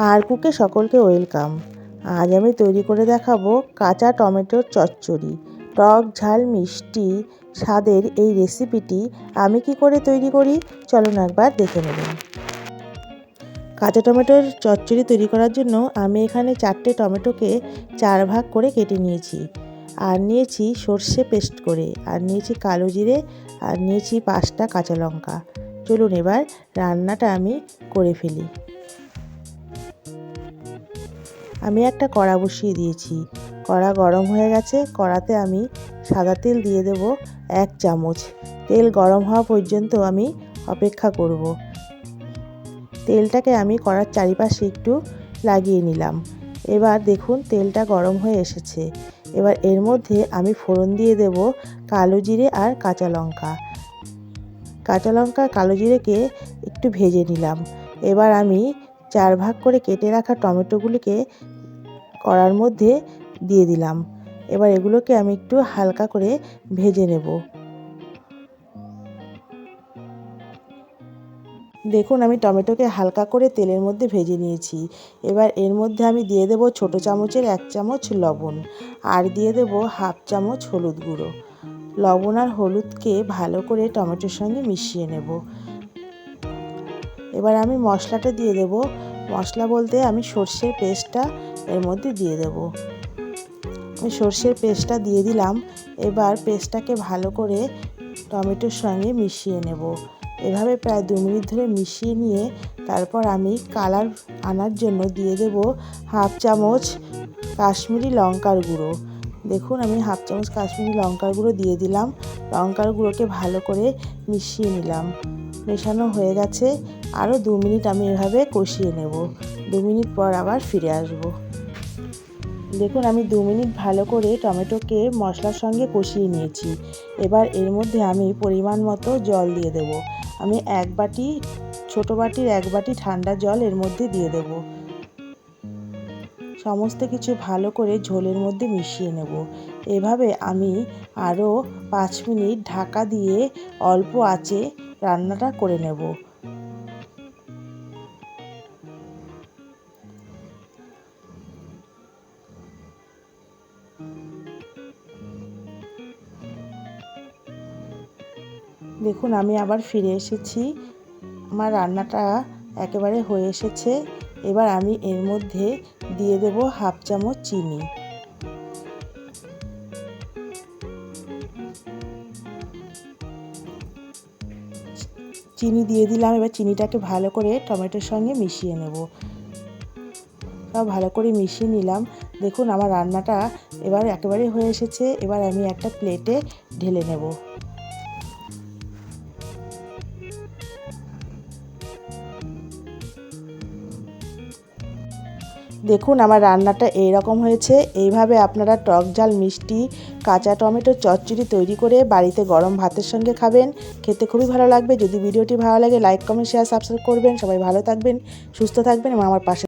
আর কুকে সকলকে ওয়েলকাম। আজ আমি তৈরি করে দেখাবো কাঁচা টমেটোর চচ্চড়ি। টক ঝাল মিষ্টি স্বাদের এই রেসিপিটি আমি কি করে তৈরি করি চলুন একবার দেখে নেবেন। কাঁচা টমেটোর চচ্চড়ি তৈরি করার জন্য আমি এখানে 4টে টমেটোকে 4 ভাগ করে কেটে নিয়েছি। আর নিয়েছি সর্ষে পেস্ট করে, আর নিয়েছি কালো জিরে, আর নিয়েছি 5টা কাঁচা লঙ্কা। চলুন এবার রান্নাটা আমি করে ফেলি। আমি একটা কড়া বসিয়ে দিয়েছি। কড়া গরম হয়ে গেছে। কড়াতে আমি সাদা তেল দিয়ে দেব 1 চামচ। তেল গরম হওয়া পর্যন্ত আমি অপেক্ষা করব। তেলটাকে আমি কড়ার চারিপাশে একটু লাগিয়ে নিলাম। এবার দেখুন তেলটা গরম হয়ে এসেছে। এবার এর মধ্যে আমি ফোড়ন দিয়ে দেব কালো জিরে আর কাঁচা লঙ্কা। কাঁচা লঙ্কা কালো জিরেকে একটু ভেজে নিলাম। এবার আমি 4 ভাগ করে কেটে রাখা টমেটোগুলিকে কড়ার মধ্যে দিয়ে দিলাম। এবার এগুলোকে আমি একটু হালকা করে ভেজে নেব। দেখুন আমি টমেটোকে হালকা করে তেলের মধ্যে ভেজে নিয়েছি। এবার এর মধ্যে আমি দিয়ে দেব ছোট চামচের 1 চামচ লবণ, আর দিয়ে দেব 1/2 চামচ হলুদ গুঁড়ো। লবণ আর হলুদকে ভালো করে টমেটোর সঙ্গে মিশিয়ে নেব। এবার আমি মশলাটা দিয়ে দেব। মশলা বলতে আমি সর্ষের পেস্টটা এর মধ্যে দিয়ে দেব। আমি সর্ষের পেস্টটা দিয়ে দিলাম। এবার পেস্টটাকে ভালো করে টমেটোর সঙ্গে মিশিয়ে নেব। এভাবে প্রায় 2 মিনিট ধরে মিশিয়ে নিয়ে তারপর আমি কালার আনার জন্য দিয়ে দেব 1/2 চামচ কাশ্মীরি লঙ্কার গুঁড়ো। দেখুন আমি 1/2 চামচ কাশ্মীরি লঙ্কার গুঁড়ো দিয়ে দিলাম। লঙ্কার গুঁড়োকে ভালো করে মিশিয়ে নিলাম। মেশানো হয়ে গেছে। আরও 2 মিনিট আমি এভাবে কষিয়ে নেব। 2 মিনিট পর আবার ফিরে আসব। দেখুন আমি 2 মিনিট ভালো করে টমেটোকে মশলার সঙ্গে কষিয়ে নিয়েছি। এবার এর মধ্যে আমি পরিমাণ মতো জল দিয়ে দেব। আমি 1 বাটি, ছোটো বাটির 1 বাটি ঠান্ডা জল এর মধ্যে দিয়ে দেব। সমস্ত কিছু ভালো করে ঝোলের মধ্যে মিশিয়ে নেব। এভাবে আমি আরও 5 মিনিট ঢাকা দিয়ে অল্প আঁচে রান্নাটা করে নেব। দেখুন আমি আবার ফিরে এসেছি। আমার রান্নাটা একেবারে হয়ে এসেছে। এবার আমি এর মধ্যে দিয়ে দেব 1/2 চামচ চিনি। চিনি দিয়ে দিলাম। এবার চিনিটাকে ভালো করে টমেটোর সঙ্গে মিশিয়ে নেব। সব ভালো করে মিশিয়ে নিলাম। দেখুন আমার রান্নাটা এবার একেবারে হয়ে এসেছে। এবার আমি একটা প্লেটে ঢেলে নেব। দেখুন আমার রান্নাটা এইরকম হয়েছে। এইভাবে আপনারা টক ঝাল মিষ্টি কাঁচা টমেটোর চচ্চড়ি তৈরি করে বাড়িতে গরম ভাতের সঙ্গে খাবেন। খেতে খুবই ভালো লাগবে। যদি ভিডিওটি ভালো লাগে লাইক কমেন্ট শেয়ার সাবস্ক্রাইব করবেন। সবাই ভালো থাকবেন, সুস্থ থাকবেন এবং আমার পাশে